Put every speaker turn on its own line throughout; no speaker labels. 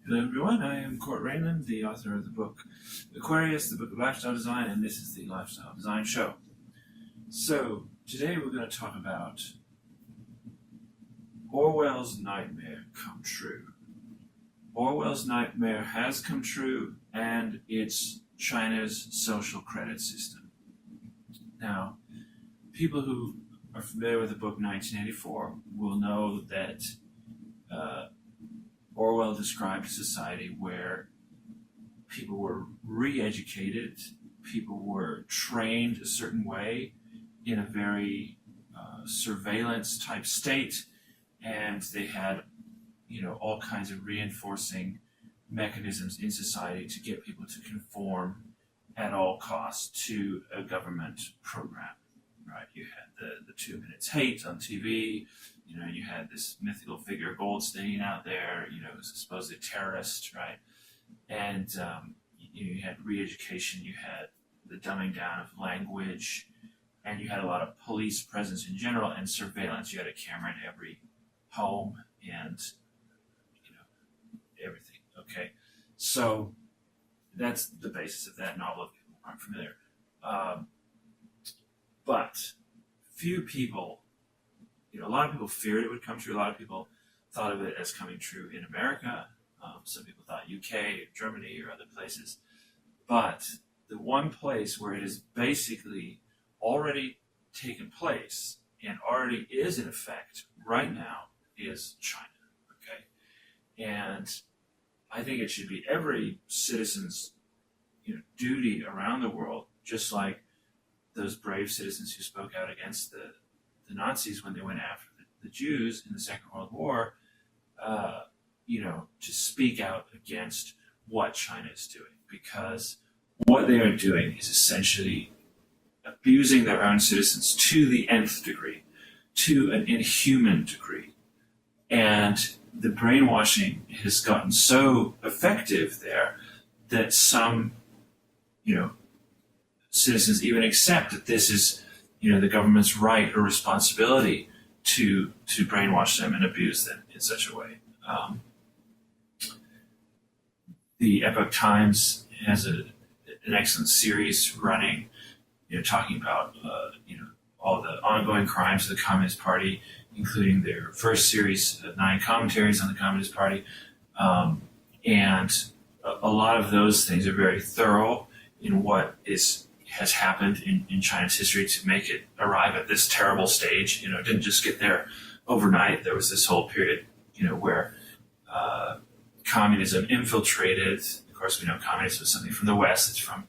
Hello everyone, I am Court Raymond, the author of the book Aquarius, the book of lifestyle design, and this is the Lifestyle Design Show. So, today we're going to talk about Orwell's nightmare come true. Orwell's nightmare has come true, and it's China's social credit system. Now, people who are familiar with the book 1984 will know that Orwell described a society where people were re-educated, people were trained a certain way in a very surveillance type state, and they had, all kinds of reinforcing mechanisms in society to get people to conform at all costs to a government program. Right? You had the 2 minutes hate on TV. You had this mythical figure Goldstein out there, who's a supposed terrorist, right? And you had re-education, you had the dumbing down of language, and you had a lot of police presence in general and surveillance. You had a camera in every home and, everything, okay? So that's the basis of that novel if people aren't familiar. But few people, a lot of people feared it would come true. A lot of people thought of it as coming true in America. Some people thought UK, Germany, or other places. But the one place where it has basically already taken place and already is in effect right now is China. Okay, and I think it should be every citizen's duty around the world, just like those brave citizens who spoke out against the Nazis when they went after the Jews in the Second World War, to speak out against what China is doing, because what they are doing is essentially abusing their own citizens to the nth degree, to an inhuman degree. And the brainwashing has gotten so effective there that some, citizens even accept that this is, the government's right or responsibility to brainwash them and abuse them in such a way. The Epoch Times has an excellent series running, talking about, all the ongoing crimes of the Communist Party, including their first series of 9 commentaries on the Communist Party. And a lot of those things are very thorough in what has happened in China's history to make it arrive at this terrible stage. It didn't just get there overnight. There was this whole period, where communism infiltrated. Of course, we know communism is something from the West. It's from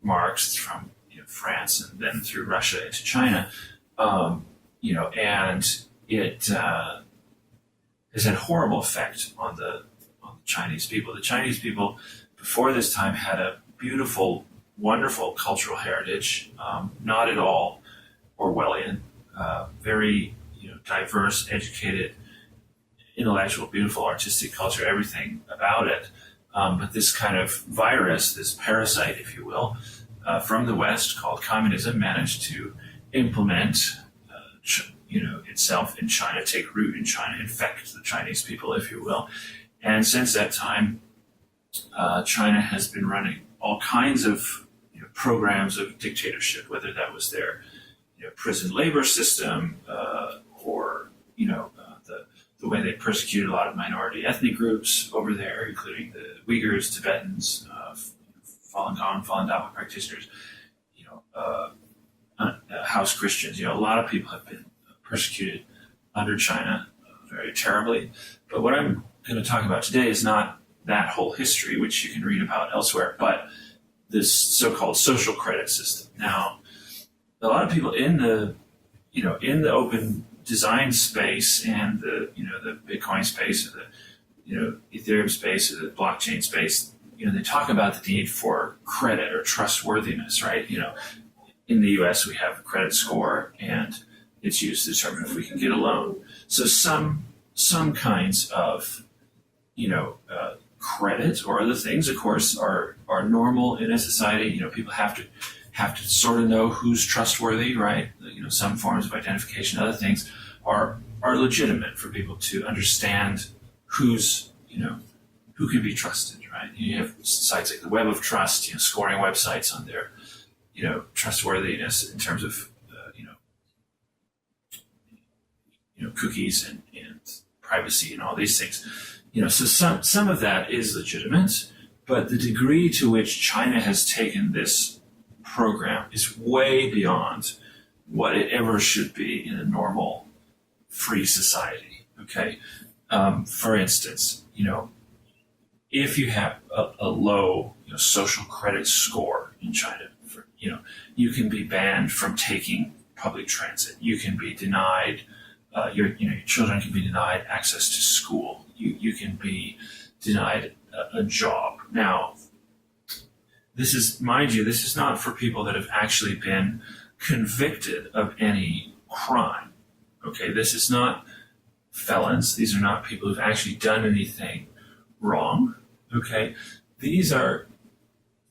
Marx. It's from France, and then through Russia into China. And it has had horrible effect on the Chinese people. The Chinese people before this time had a beautiful, wonderful cultural heritage, not at all Orwellian, very diverse, educated, intellectual, beautiful, artistic culture, everything about it. But this kind of virus, this parasite, if you will, from the West called communism managed to implement, itself in China, take root in China, infect the Chinese people, if you will. And since that time, China has been running all kinds of programs of dictatorship, whether that was their prison labor system or the way they persecuted a lot of minority ethnic groups over there, including the Uyghurs, Tibetans, Falun Gong, Falun Dafa practitioners, House Christians. A lot of people have been persecuted under China very terribly. But what I'm going to talk about today is not that whole history, which you can read about elsewhere, but this so-called social credit system. Now, a lot of people in the open design space and the Bitcoin space or the Ethereum space or the blockchain space, they talk about the need for credit or trustworthiness, right? In the U.S. we have a credit score, and it's used to determine if we can get a loan. So some kinds of credit or other things, of course, are normal in a society. People have to sort of know who's trustworthy, right? Some forms of identification, other things are legitimate for people to understand who's who can be trusted, right? You have sites like the Web of Trust, scoring websites on their, trustworthiness in terms of, cookies and privacy and all these things. So some of that is legitimate, but the degree to which China has taken this program is way beyond what it ever should be in a normal, free society. Okay, for instance, if you have a low social credit score in China, you can be banned from taking public transit. You can be denied. Your children can be denied access to school. You can be denied a job. Now, this is, mind you, this is not for people that have actually been convicted of any crime. Okay, this is not felons. These are not people who've actually done anything wrong. Okay, these are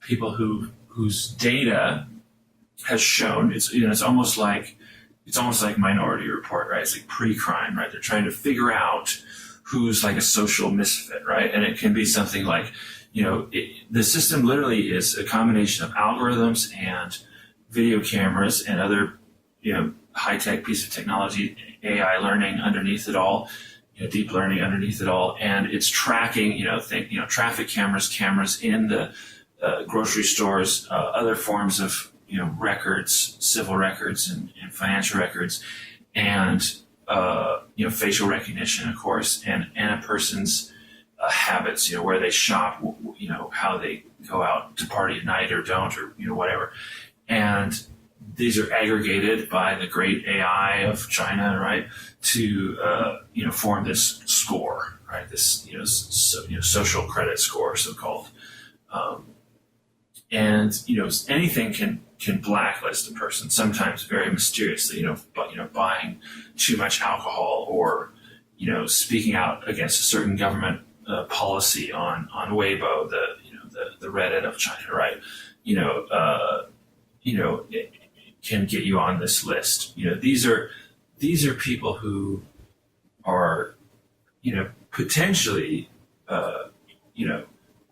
people whose data has shown it's almost like Minority Report, right? It's like pre-crime, right? They're trying to figure out who's like a social misfit, right? And it can be something like, the system literally is a combination of algorithms and video cameras and other, high-tech piece of technology, AI learning underneath it all, deep learning underneath it all, and it's tracking, traffic cameras in the grocery stores, other forms of records, civil records and financial records, and facial recognition, of course, and a person's habits, where they shop, how they go out to party at night or don't, or whatever. And these are aggregated by the great AI of China, right, to form this score, right? This social credit score, so called. And anything can blacklist a person, sometimes very mysteriously, buying too much alcohol or speaking out against a certain government policy on Weibo, the Reddit of China, right? It can get you on this list. These are people who are potentially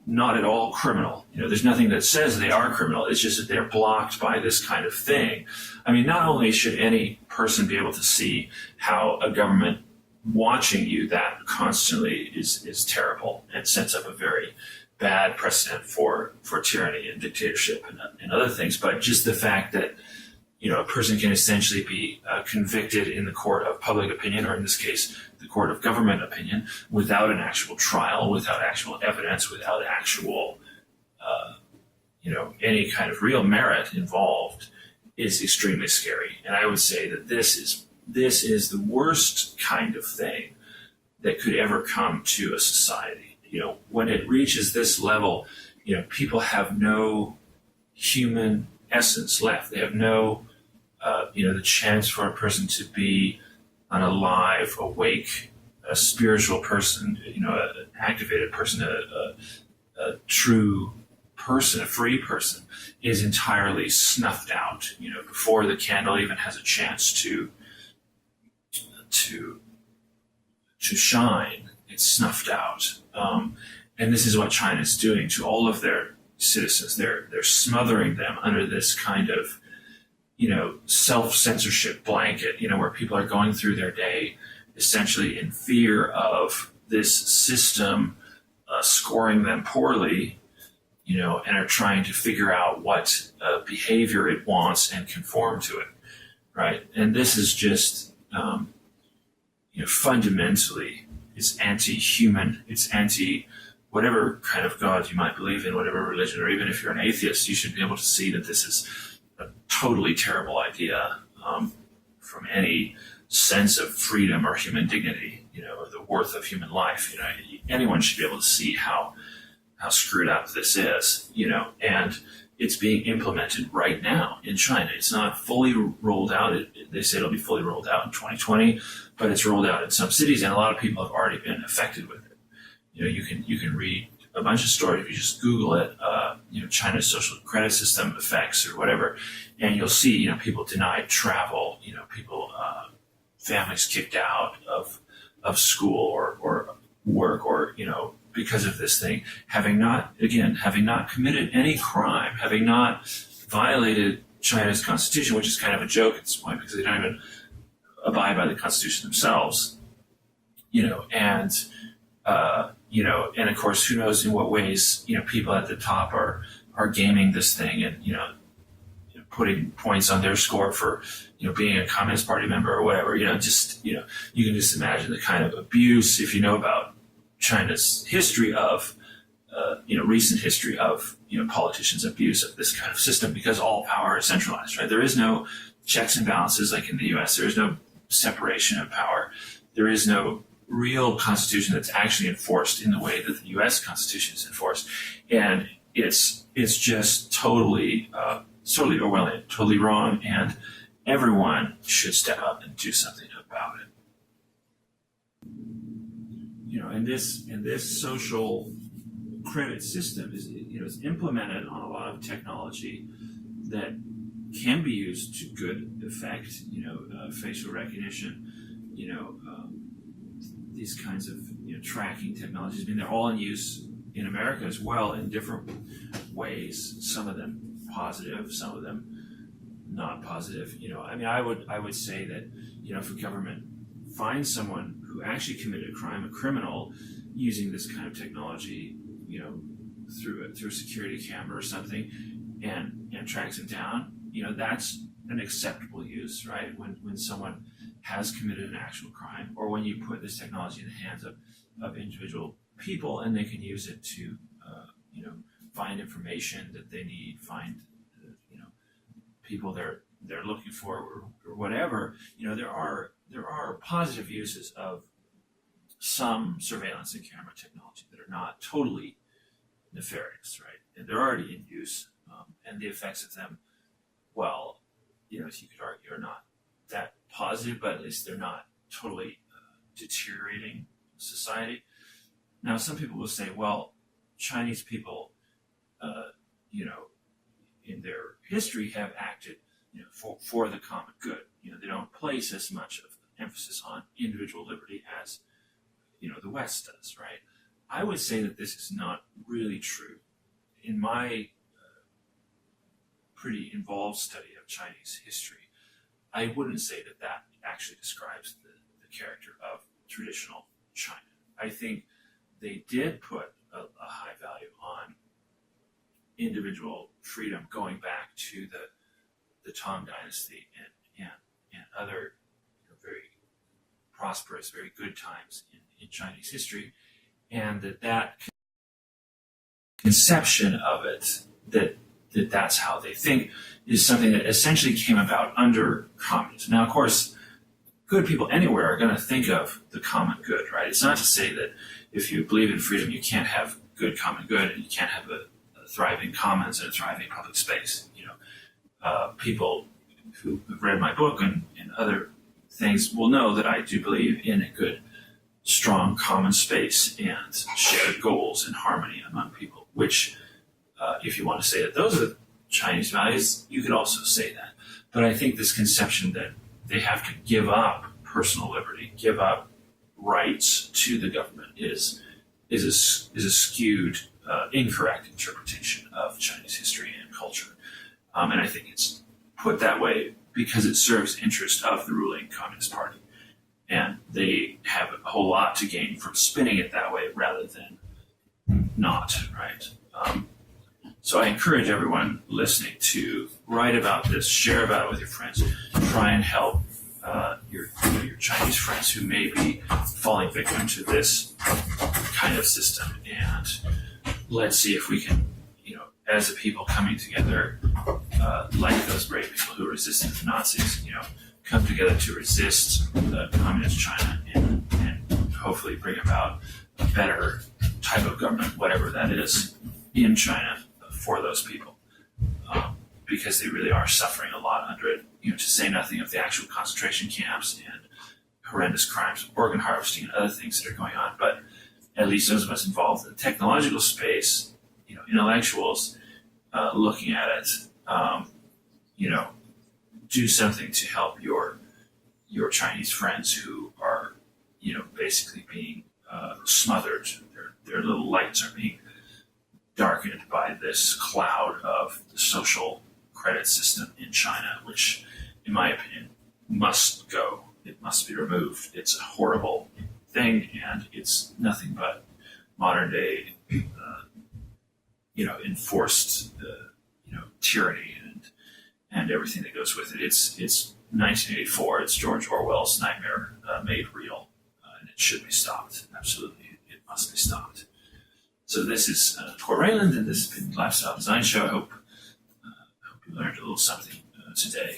not at all criminal. There's nothing that says they are criminal. It's just that they're blocked by this kind of thing. I mean, not only should any person be able to see how a government watching you that constantly is terrible and sets up a very bad precedent for tyranny and dictatorship and other things, but just the fact that a person can essentially be convicted in the court of public opinion, or in this case, the court of government opinion, without an actual trial, without actual evidence, without actual, any kind of real merit involved, is extremely scary. And I would say that this is the worst kind of thing that could ever come to a society. When it reaches this level, people have no human essence left. They have no the chance for a person to be an alive, awake, a spiritual person, an activated person, a true person, a free person, is entirely snuffed out, before the candle even has a chance to shine. It's snuffed out. And this is what China's doing to all of their citizens. They're smothering them under this kind of self-censorship blanket, where people are going through their day essentially in fear of this system scoring them poorly, and are trying to figure out what behavior it wants and conform to it, right? And this is just, fundamentally, it's anti-human, it's anti whatever kind of God you might believe in, whatever religion, or even if you're an atheist, you should be able to see that this is a totally terrible idea from any sense of freedom or human dignity, or the worth of human life. Anyone should be able to see how screwed up this is, and it's being implemented right now in China. It's not fully rolled out. They say it'll be fully rolled out in 2020, but it's rolled out in some cities, and a lot of people have already been affected with it. You can read a bunch of stories if you just Google it, China's social credit system effects or whatever, and you'll see, people denied travel, people, families kicked out of school or work, or, because of this thing, having not committed any crime, having not violated China's constitution, which is kind of a joke at this point because they don't even abide by the constitution themselves, and of course, who knows in what ways, people at the top are gaming this thing and, putting points on their score for, being a Communist Party member or whatever, you can just imagine the kind of abuse, if you know about China's history of, recent history of, politicians' abuse of this kind of system because all power is centralized, right? There is no checks and balances like in the US. There is no separation of power. There is no real constitution that's actually enforced in the way that the U.S. Constitution is enforced, and it's just totally Orwellian, totally wrong, and everyone should step up and do something about it. And this social credit system is implemented on a lot of technology that can be used to good effect. Facial recognition. These kinds of tracking technologies. I mean, they're all in use in America as well in different ways. Some of them positive, some of them not positive. I would say that if a government finds someone who actually committed a crime, a criminal, using this kind of technology, through a security camera or something, and tracks him down, that's an acceptable use, right? When someone has committed an actual crime, or when you put this technology in the hands of individual people and they can use it to, find information that they need, find, people they're looking for or whatever. There are positive uses of some surveillance and camera technology that are not totally nefarious, right? And they're already in use, and the effects of them, well, you could argue are not that positive, but at least they're not totally deteriorating society. Now, some people will say, well, Chinese people, in their history have acted, for the common good. They don't place as much of emphasis on individual liberty as, the West does, right? I would say that this is not really true. In my pretty involved study of Chinese history, I wouldn't say that actually describes the character of traditional China. I think they did put a high value on individual freedom going back to the Tang Dynasty and other very prosperous, very good times in Chinese history, and that conception of it, that's how they think, is something that essentially came about under communism. Now, of course, good people anywhere are going to think of the common good, right? It's not to say that if you believe in freedom, you can't have good common good and you can't have a thriving commons and a thriving public space. People who have read my book and other things will know that I do believe in a good, strong common space and shared goals and harmony among people, which, if you want to say that those are the Chinese values, you could also say that. But I think this conception that they have to give up personal liberty, give up rights to the government is a skewed, incorrect interpretation of Chinese history and culture. And I think it's put that way because it serves the interest of the ruling Communist Party. And they have a whole lot to gain from spinning it that way rather than not, right? So I encourage everyone listening to write about this, share about it with your friends, try and help your Chinese friends who may be falling victim to this kind of system. And let's see if we can, as a people coming together, like those brave people who resisted the Nazis, come together to resist the communist China and hopefully bring about a better type of government, whatever that is, in China for those people. Because they really are suffering a lot under it, to say nothing of the actual concentration camps and horrendous crimes, organ harvesting and other things that are going on. But at least those of us involved in the technological space, intellectuals looking at it, do something to help your Chinese friends who are, basically being smothered. their little lights are being darkened by this cloud of the social credit system in China, which, in my opinion, must go. It must be removed. It's a horrible thing, and it's nothing but modern day, enforced, tyranny and everything that goes with it. It's 1984. It's George Orwell's nightmare made real, and it should be stopped. Absolutely, it must be stopped. So this is Tor Rayland, and this has been the Lifestyle Design Show. I hope you learned a little something today.